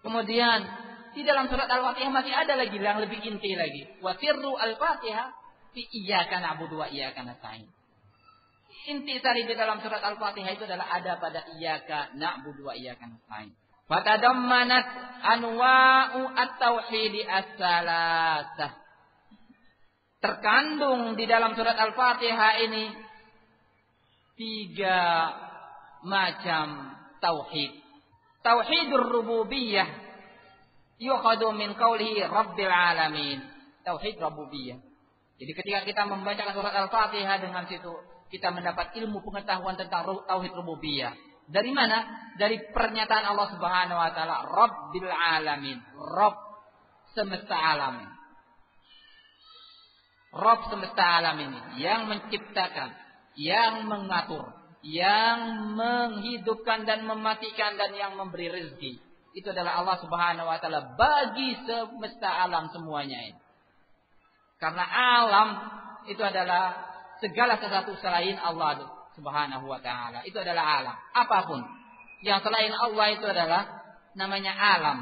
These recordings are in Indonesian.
Kemudian di dalam surat Al-Fatihah masih ada lagi yang lebih inti lagi. Wa sirru al-Fatihah fi iyyaka na'budu wa iyyaka nasta'in. Inti sari di dalam surat Al-Fatihah itu adalah ada pada iyyaka na'budu wa iyyaka nasta'in. Fatadammanat anwa'u at-tauhid as-salasah. Terkandung di dalam surat Al-Fatihah ini 3 macam tauhid. Tauhidur rububiyah yukhadu min qawlihi rabbil alamin. Tauhid rububiyah. Jadi ketika kita membaca surat Al-Fatihah dengan situ kita mendapat ilmu pengetahuan tentang tauhid rububiyah. Dari mana? Dari pernyataan Allah Subhanahu wa taala, Rabbil alamin, Rabb semesta alam. Rabb semesta alam ini yang menciptakan, yang mengatur, yang menghidupkan dan mematikan dan yang memberi rezeki. Itu adalah Allah Subhanahu wa taala bagi semesta alam semuanya ini. Karena alam itu adalah segala sesuatu selain Allah Subhanahu wa taala. Itu adalah alam. Apapun yang selain Allah itu adalah namanya alam.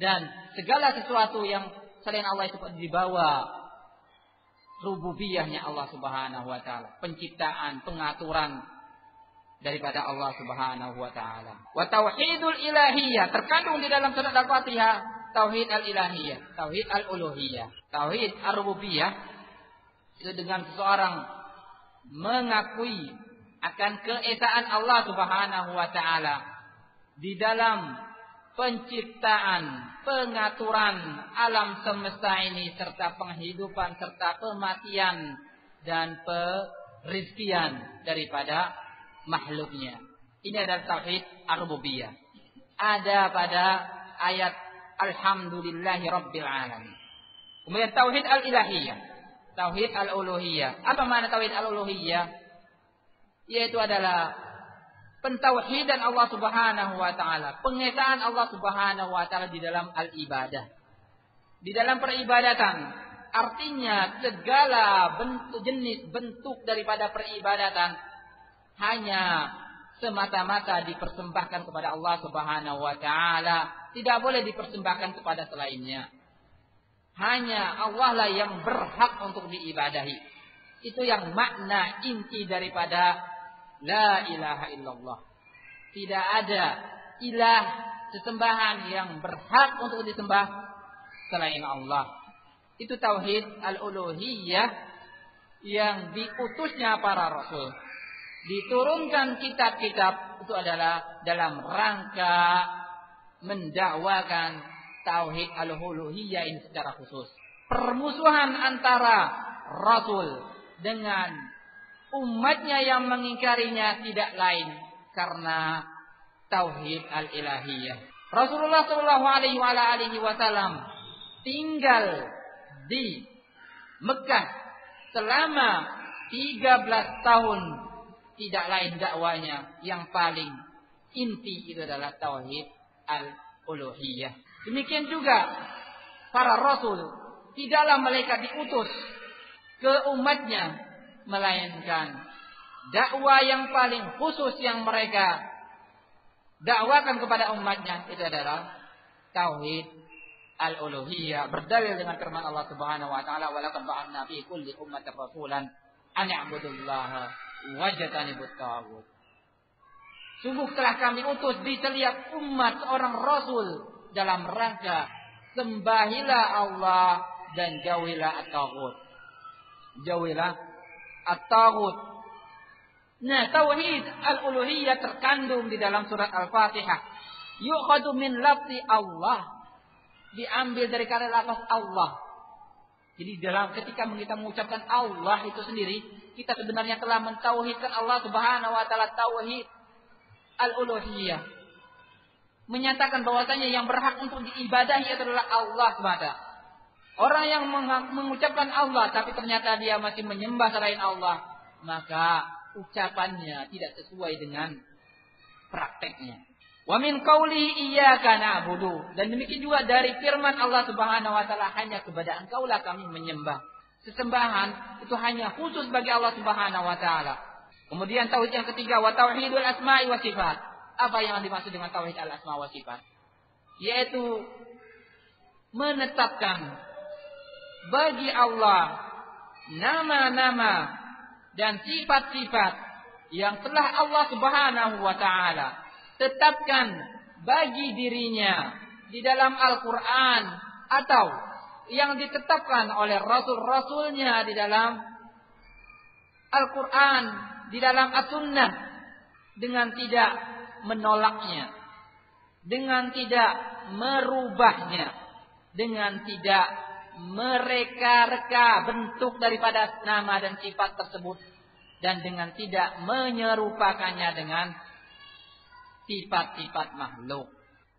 Dan segala sesuatu yang selain Allah itu di bawah rububiyahnya Allah Subhanahu wa taala. Penciptaan, pengaturan daripada Allah Subhanahu wa taala. Wa tauhidul ilahiyah terkandung di dalam surat Al-Fatihah, tauhid al-ilahiyah, tauhid al-uluhiyah, tauhid ar-rububiyah itu dengan seseorang mengakui akan keesaan Allah Subhanahu wa taala di dalam penciptaan, pengaturan alam semesta ini serta penghidupan serta kematian dan perizkian daripada makhluknya. Ini adalah tauhid ar-rububiyah. Ada pada ayat alhamdulillahi rabbil alamin. Kemudian tauhid al-ilahiyah, tauhid al-uluhiyah. Apa makna tauhid al-uluhiyah? Yaitu adalah pentauhidan Allah Subhanahu wa taala, pengesaan Allah Subhanahu wa taala di dalam al-ibadah. Di dalam peribadatan, artinya segala jenis bentuk daripada peribadatan hanya semata-mata dipersembahkan kepada Allah Subhanahu wa taala, tidak boleh dipersembahkan kepada selainnya. Hanya Allah lah yang berhak untuk diibadahi. Itu yang makna inti daripada la ilaha illallah. Tidak ada ilah sesembahan yang berhak untuk disembah selain Allah. Itu tauhid al-uluhiyah yang diutusnya para rasul. Diturunkan kitab-kitab itu adalah dalam rangka mendakwakan tauhid al-uluhiyah ini secara khusus. Permusuhan antara rasul dengan umatnya yang mengingkarinya tidak lain karena tauhid al-ilahiyah. Rasulullah sallallahu alaihi wasallam tinggal di Mekah selama 13 tahun, tidak lain dakwanya yang paling inti itu adalah tauhid al-uluhiyah. Demikian juga para rasul tidaklah mereka diutus ke umatnya, melainkan dakwah yang paling khusus yang mereka dakwakan kepada umatnya itu adalah tauhid al-uluhiyah, berdalil dengan firman Allah Subhanahu wa taala, wa laqad ba'athna fi kulli ummatin rasulan an ya'budullaha wajtanibut taghut. Sungguh telah kami utus di setiap umat seorang rasul dalam rangka sembahilah Allah dan jauhilah at-taghut. Jauhilah at-taghut. Nah, tauhid al-uluhiyah terkandung di dalam surat Al-Fatihah. Yu'khadu min lafzi Allah, diambil dari kata lafaz Allah. Jadi dalam ketika kita mengucapkan Allah itu sendiri, kita sebenarnya telah mentauhidkan Allah Subhanahu wa taala, tauhid al-uluhiyah. Menyatakan bahwasanya yang berhak untuk diibadahi adalah Allah semata. Orang yang mengucapkan Allah tapi ternyata dia masih menyembah selain Allah, maka ucapannya tidak sesuai dengan prakteknya. Wa min qauli iyyaka na'budu, dan demikian juga dari firman Allah Subhanahu wa taala, hanya kepada Engkaulah kami menyembah. Sesembahan itu hanya khusus bagi Allah Subhanahu wa taala. Kemudian tauhid yang ketiga, wa tauhidul asma'i wa sifat. Apa yang dimaksud dengan tauhid al-asma wa sifat? yaitu menetapkan bagi Allah nama-nama dan sifat-sifat yang telah Allah Subhanahu wa taala tetapkan bagi dirinya di dalam Al-Qur'an atau yang ditetapkan oleh rasul-rasulnya di dalam Al-Qur'an, di dalam As-Sunnah, dengan tidak menolaknya, dengan tidak merubahnya, dengan tidak mereka-reka bentuk daripada nama dan sifat tersebut, dan dengan tidak menyerupakannya dengan sifat-sifat makhluk.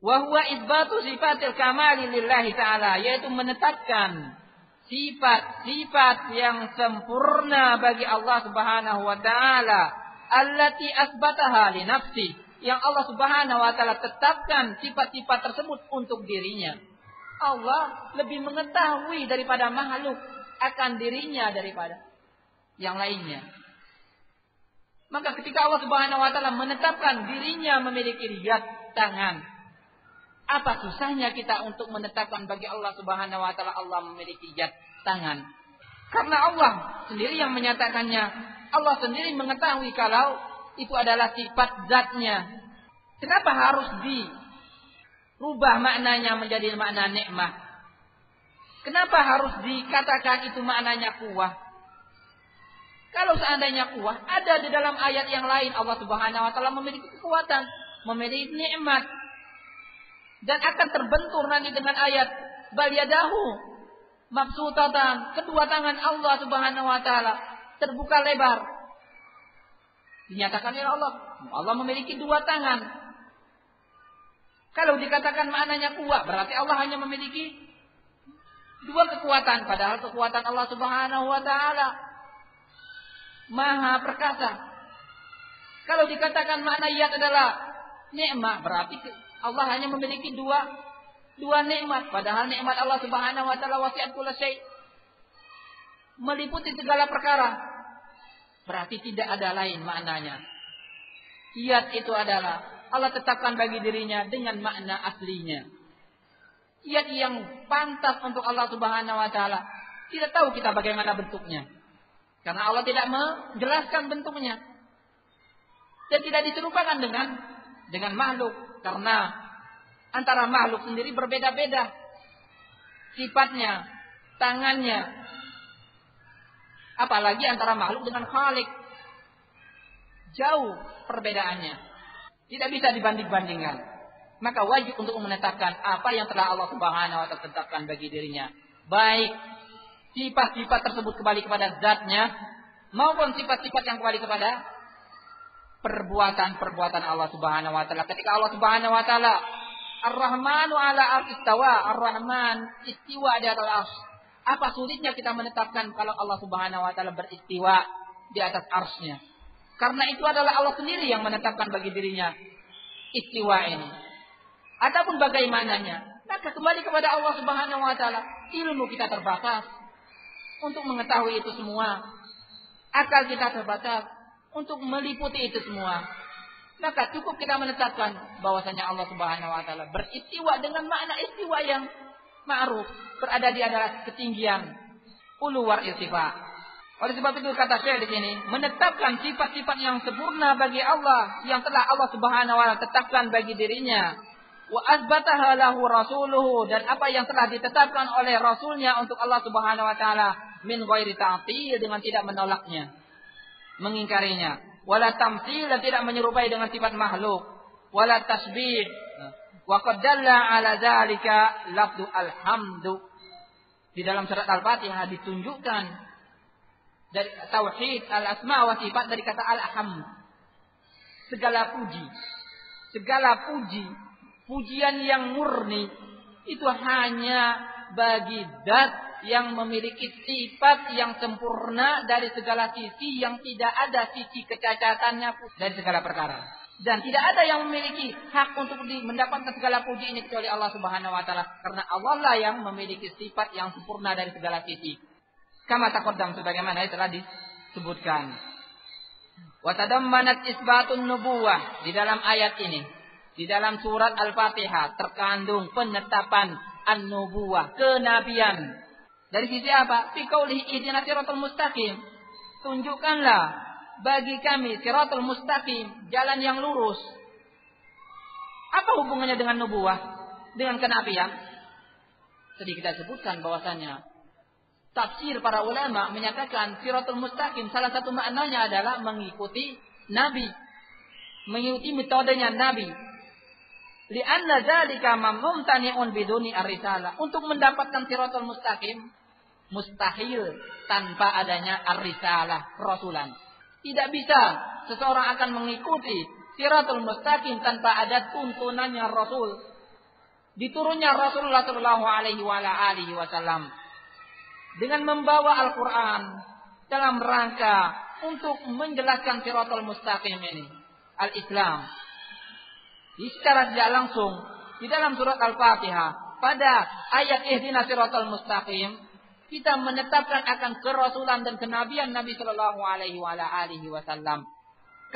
Wa huwa itsbatu sifatil kamali lillahi ta'ala, yaitu menetapkan sifat-sifat yang sempurna bagi Allah Subhanahu wa taala, allati asbataha li nafsi, yang Allah Subhanahu wa taala tetapkan sifat-sifat tersebut untuk dirinya. Allah lebih mengetahui daripada makhluk akan dirinya daripada yang lainnya. Maka ketika Allah Subhanahu wa taala menetapkan dirinya memiliki yad, tangan, apa susahnya kita untuk menetapkan bagi Allah Subhanahu wa taala Allah memiliki yad, tangan? Karena Allah sendiri yang menyatakannya. Allah sendiri mengetahui kalau itu adalah sifat zatnya. Kenapa harus dirubah maknanya menjadi makna nikmah? Kenapa harus dikatakan itu maknanya kuwah? Kalau seandainya kuwah, ada di dalam ayat yang lain Allah Subhanahu wa taala memiliki kekuatan, memiliki nikmat, dan akan terbentur nanti dengan ayat bal yadahu mabsutatan, kedua tangan Allah Subhanahu wa taala terbuka lebar. Dinyatakan oleh Allah memiliki dua tangan. Kalau dikatakan maknanya kuat, berarti Allah hanya memiliki dua kekuatan, padahal kekuatan Allah Subhanahu wa taala Maha perkasa. Kalau dikatakan makna yad adalah nikmat, berarti Allah hanya memiliki dua nikmat, padahal nikmat Allah Subhanahu wa taala wasi'at kulla syai', meliputi segala perkara. Berarti tidak ada lain maknanya. Yad itu adalah Allah tetapkan bagi dirinya dengan makna aslinya. Yad yang pantas untuk Allah Subhanahu wa taala. Tidak tahu kita bagaimana bentuknya, karena Allah tidak menjelaskan bentuknya. Dan tidak diserupakan dengan makhluk, karena antara makhluk sendiri berbeda-beda sifatnya, tangannya. Apalagi antara makhluk dengan Khalik, jauh perbedaannya, tidak bisa dibanding-bandingkan. Maka wajib untuk menetapkan apa yang telah Allah Subhanahu wa taala tetapkan bagi dirinya, baik sifat-sifat tersebut kembali kepada zatnya, maupun sifat-sifat yang kembali kepada perbuatan-perbuatan Allah Subhanahu wa taala. Ketika Allah Subhanahu wa taala Ar-Rahmanu 'ala arsy istawa, Ar-Rahman istiwa di atas arsy. Apa sulitnya kita menetapkan kalau Allah Subhanahu wa taala beristiwa di atas arsy-Nya? Karena itu adalah Allah sendiri yang menetapkan bagi dirinya istiwa ini. Adapun bagaimananya, maka kembali kepada Allah Subhanahu wa taala. Ilmu kita terbatas untuk mengetahui itu semua. Akal kita terbatas untuk meliputi itu semua. Maka cukup kita menetapkan bahwasanya Allah Subhanahu wa taala beristiwa dengan makna istiwa yang ma'ruf, berada di atas ketinggian ulu war irtifa. Oleh sebab itu kata Syekh di sini, menetapkan sifat-sifat yang sempurna bagi Allah yang telah Allah Subhanahu wa taala tetapkan bagi dirinya, wa asbataha lahu rasuluhu, dan apa yang telah ditetapkan oleh rasulnya untuk Allah Subhanahu wa taala, min ghairi ta'til, dengan tidak menolaknya, mengingkarinya, wala tamtsil, dan tidak menyerupai dengan sifat makhluk, wala tasbih. Wa qad dalla ala dzalika lafdhu alhamdu. Di dalam surat Al-Fatihah ditunjukkan dari tauhid al-asma wa sifat dari kata alhamd. Segala puji, pujian yang murni itu hanya bagi zat yang memiliki sifat yang sempurna dari segala sisi, yang tidak ada sisi kecacatannya dari segala perkara. Dan tidak ada yang memiliki hak untuk mendapatkan segala puji ini kecuali Allah Subhanahu wa taala, karena Allah lah yang memiliki sifat yang sempurna dari segala sisi. Kama taqaddam, sebagaimana telah disebutkan. Wa tadammanat isbatun nubuwah, di dalam ayat ini Di dalam surat Al-Fatihah terkandung penetapan an-nubuwah, kenabian. Dari sisi apa? Fi qaulihi ihdinas siratal mustaqim. Tunjukkanlah bagi kami siratal mustaqim, jalan yang lurus. Apa hubungannya dengan nubuwah? Dengan kenabian? Tadi kita sebutkan bahwasanya tafsir para ulama menyatakan siratal mustaqim salah satu maknanya adalah mengikuti nabi, mengikuti metodenya nabi. Li'anna dzalika mumtani'un biduni ar-risalah. Untuk mendapatkan siratal mustaqim mustahil tanpa adanya ar-risalah, rasulan. Tidak bisa seseorang akan mengikuti siratal mustaqim tanpa ada tuntunannya Rasul. Diturunnya Rasulullah sallallahu alaihi wasallam dengan membawa Al-Qur'an dalam rangka untuk menjelaskan siratal mustaqim ini, al-Islam. Secara tidak langsung di dalam surat Al-Fatihah pada ayat ihdinas siratal mustaqim kita menetapkan akan kerasulan dan kenabian Nabi sallallahu alaihi wasallam.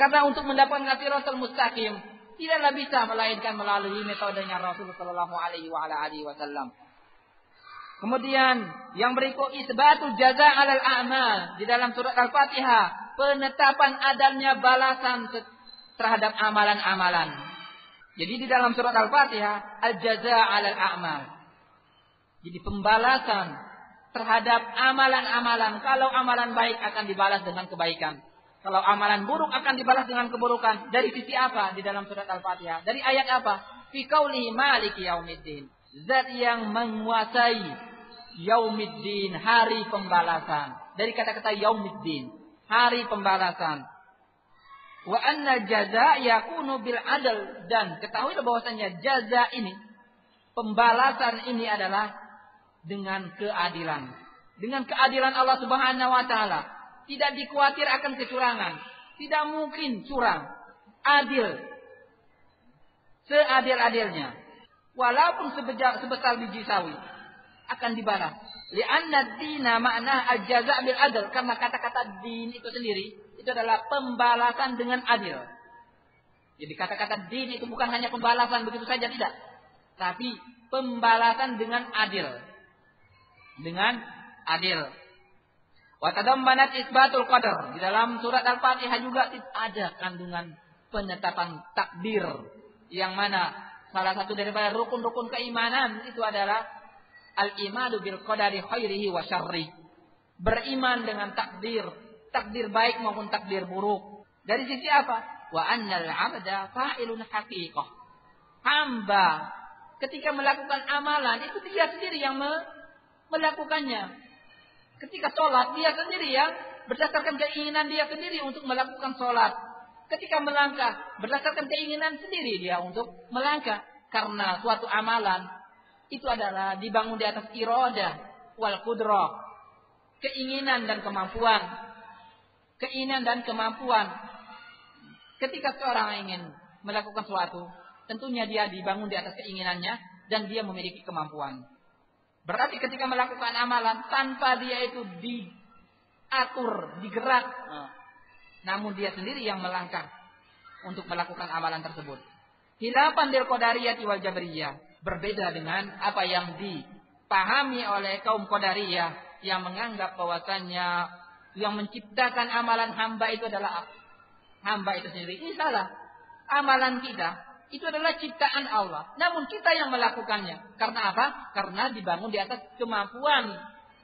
Karena untuk mendapatkan siratal mustaqim tidaklah bisa melainkan melalui metodenya Rasul sallallahu alaihi wasallam. Kemudian yang berikut isbatul jaza 'alal a'mal di dalam surat Al-Fatihah, penetapan adanya balasan terhadap amalan-amalan. Jadi di dalam surat Al-Fatihah al-jaza 'alal a'mal. Jadi pembalasan terhadap amalan-amalan. Kalau amalan baik akan dibalas dengan kebaikan. Kalau amalan buruk akan dibalas dengan keburukan. Dari sisi apa di dalam surat Al-Fatihah? Dari ayat apa? Fi qaulihi maliki yaumiddin. Zat yang menguasai yaumiddin, hari pembalasan. Dari kata-kata yaumiddin, hari pembalasan. Wa anna jaza yakunu bil adl, dan ketahuilah bahwasanya jaza ini, pembalasan ini adalah dengan keadilan. Dengan keadilan Allah Subhanahu wa taala. Tidak dikhawatir akan kecurangan. Tidak mungkin curang. Adil. Seadil-adilnya. Walaupun sebesar biji sawi akan dibalas. Li'anna dina makna al-jaza' bil adl, karena kata-kata din itu sendiri itu adalah pembalasan dengan adil. Jadi kata-kata din itu bukan hanya pembalasan begitu saja, tidak. Tapi pembalasan dengan adil. Dengan adil. Wa tadammanat isbatul qadar. Di dalam surat Al-Fatihah juga ada kandungan penetapan takdir, yang mana salah satu daripada rukun-rukun keimanan itu adalah al-imanu bil qadari khairihi wa syarri. Beriman dengan takdir, takdir baik maupun takdir buruk. Dari sisi apa? Wa annal 'abda fa'ilun haqiqah. Hamba ketika melakukan amalan itu dia sendiri yang melakukannya. Ketika sholat, dia sendiri yang berdasarkan keinginan dia sendiri untuk melakukan sholat. Ketika melangkah, berdasarkan keinginan sendiri dia untuk melangkah. Karena suatu amalan itu adalah dibangun di atas iradah wal qudrah, keinginan dan kemampuan. Keinginan dan kemampuan. Ketika seorang ingin melakukan sesuatu, tentunya dia dibangun di atas keinginannya dan dia memiliki kemampuan. Berarti ketika melakukan amalan tanpa dia itu diatur, digerak, namun dia sendiri yang melangkah untuk melakukan amalan tersebut. Khilafan lil qadariyah wal jabriyah, berbeda dengan apa yang dipahami oleh kaum qadariyah yang menganggap bahwasannya yang menciptakan amalan hamba itu adalah hamba itu sendiri. Ini salah. Amalan kita itu adalah ciptaan Allah. Namun kita yang melakukannya. Karena apa? Karena dibangun di atas kemampuan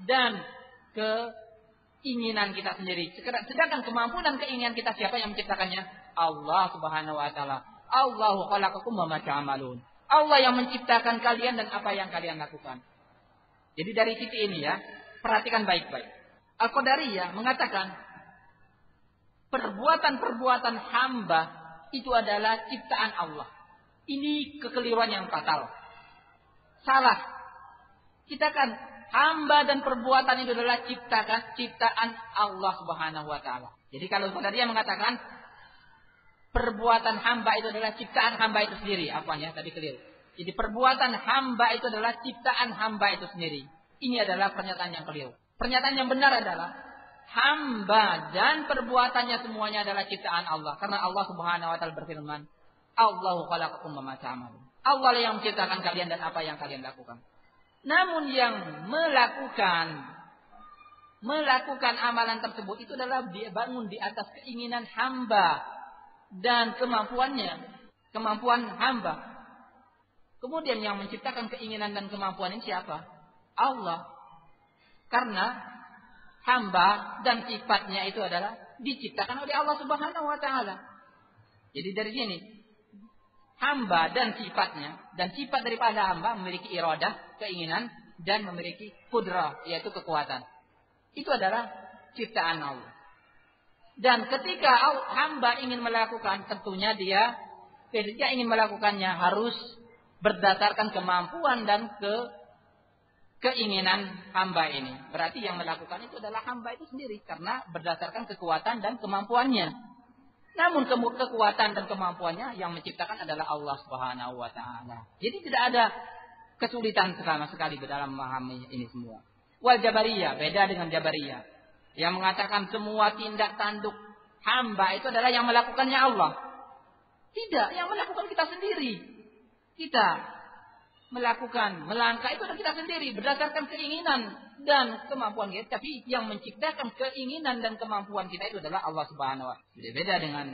dan keinginan kita sendiri. Sedangkan kemampuan dan keinginan kita, siapa yang menciptakannya? Allah Subhanahu wa taala. Allahu khalaqakum wa ma ta'malun. Allah yang menciptakan kalian dan apa yang kalian lakukan. Jadi dari titik ini ya, perhatikan baik-baik. Al-Qadariyah mengatakan perbuatan-perbuatan hamba itu adalah ciptaan Allah. Ini kekeliruan yang fatal. Salah. Kita kan hamba dan perbuatan itu adalah ciptaan Allah Subhanahu wa taala. Jadi kalau Qadariyah mengatakan perbuatan hamba itu adalah ciptaan hamba itu sendiri, apanya? Tadi keliru. Jadi perbuatan hamba itu adalah ciptaan hamba itu sendiri. Ini adalah pernyataan yang keliru. Pernyataan yang benar adalah hamba dan perbuatannya semuanya adalah ciptaan Allah. Karena Allah Subhanahu wa taala berfirman, Allahu khalaqakum wa ma ta'malun. Allah yang menciptakan kalian dan apa yang kalian lakukan. Namun yang melakukan amalan tersebut itu adalah dia bangun di atas keinginan hamba dan kemampuan hamba. Kemudian yang menciptakan keinginan dan kemampuan ini siapa? Allah. Karena hamba dan sifatnya itu adalah diciptakan oleh Allah Subhanahu wa taala. Jadi dari sini hamba dan sifatnya, dan sifat daripada hamba memiliki iradah, keinginan, dan memiliki qudrah, yaitu kekuatan. Itu adalah ciptaan Allah. Dan ketika hamba ingin melakukan, tentunya dia ketika ingin melakukannya harus berdasarkan kemampuan dan keinginan hamba ini. Berarti yang melakukan itu adalah hamba itu sendiri, karena berdasarkan kekuatan dan kemampuannya. Namun kekuatan dan kemampuannya yang menciptakan adalah Allah Subhanahu wa taala. Jadi tidak ada kesulitan sama sekali dalam memahami ini semua. Wal Jabariyah, beda dengan Jabariyah yang mengatakan semua tindak tanduk hamba itu adalah yang melakukannya Allah. Tidak, yang melakukan kita sendiri. Kita melakukan, melangkah itu adalah kita sendiri berdasarkan keinginan dan kemampuan kita. Tapi yang menciptakan keinginan dan kemampuan kita itu adalah Allah Subhanahu wa taala. Beda dengan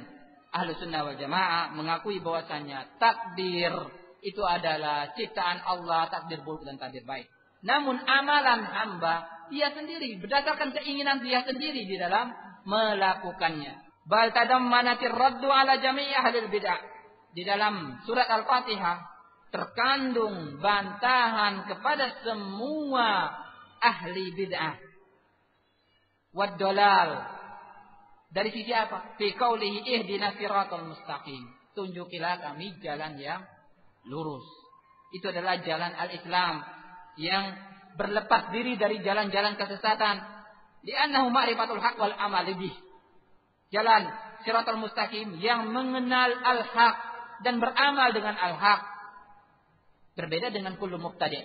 Ahlus Sunnah wal Jamaah mengakui bahwasanya takdir itu adalah ciptaan Allah, takdir buruk dan takdir baik. Namun amalan hamba dia sendiri berdasarkan keinginan dia sendiri di dalam melakukannya. Bal tadammanatir raddu ala jami'i ahlil bid'ah. Di dalam surat Al-Fatihah terkandung bantahan kepada semua ahli bid'ah wad dalal. Dari sisi apa? Fi qaulihi ihdinas siratal mustaqim. Tunjukilah kami jalan yang lurus. Itu adalah jalan al-Islam yang berlepas diri dari jalan-jalan kesesatan. Li'annahu ma'rifatul haq wal amal bih. Jalan siratal mustaqim yang mengenal al-haq dan beramal dengan al-haq. Berbeda dengan kullu mubtadi'.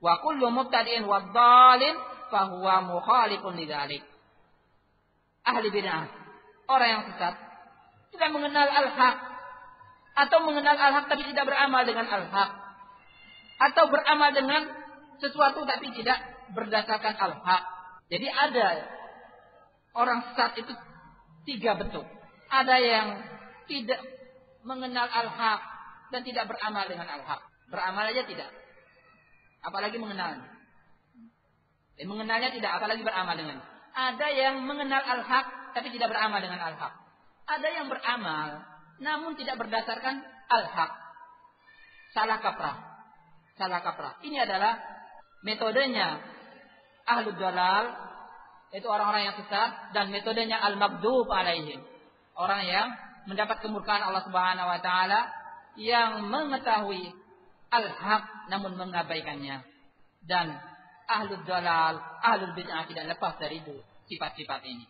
Wa kullu mubtadi'in wa dhalin fahuwa mukhalifun lidzalik. Ahli bid'ah, orang yang sesat, tidak mengenal al-haq atau mengenal al-haq tapi tidak beramal dengan al-haq, atau beramal dengan sesuatu tapi tidak berdasarkan al-haq. Jadi ada orang sesat itu tiga bentuk. Ada yang tidak mengenal al-haq dan tidak beramal dengan al-haq. Beramal aja tidak, apalagi mengenalnya. Mengenalnya tidak, apalagi beramal dengannya. Ada yang mengenal al-haq tapi tidak beramal dengan al-haq. Ada yang beramal namun tidak berdasarkan al-haq. Salah kaprah. Ini adalah metodenya ahlud dalal, itu orang-orang yang sesat, dan metodenya al-maghdub alaihim, orang yang mendapat kemurkaan Allah Subhanahu wa taala, yang mengetahui al-haq namun mengabaikannya. Dan ahlul dalal, ahlul bid'ah tidak lepas dari itu, sifat-sifat ini.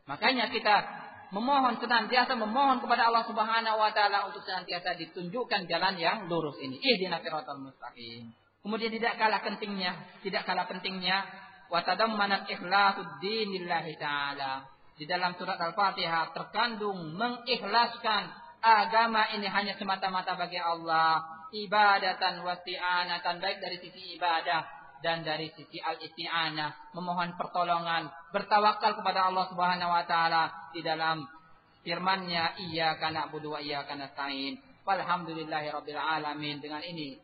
Makanya kita senantiasa memohon kepada Allah Subhanahu wa taala untuk senantiasa ditunjukkan jalan yang lurus ini. Ihdinas siratal mustaqim. Kemudian tidak kalah pentingnya wa tadammanat ikhlasud dinillahi taala. Di dalam surat Al-Fatihah terkandung mengikhlaskan agama ini hanya semata-mata bagi Allah, ibadatan wasti'anatan, baik dari sisi ibadah dan dari sisi al-isti'anah, memohon pertolongan, bertawakal kepada Allah Subhanahu wa taala di dalam firman-Nya, iyyaka na'budu wa iyyaka nasta'in. Walhamdulillahirabbil alamin. Dengan ini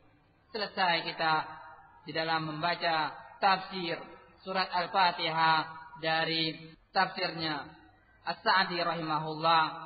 selesai kita di dalam membaca tafsir surat Al-Fatihah dari tafsirnya As-Sa'di rahimahullah.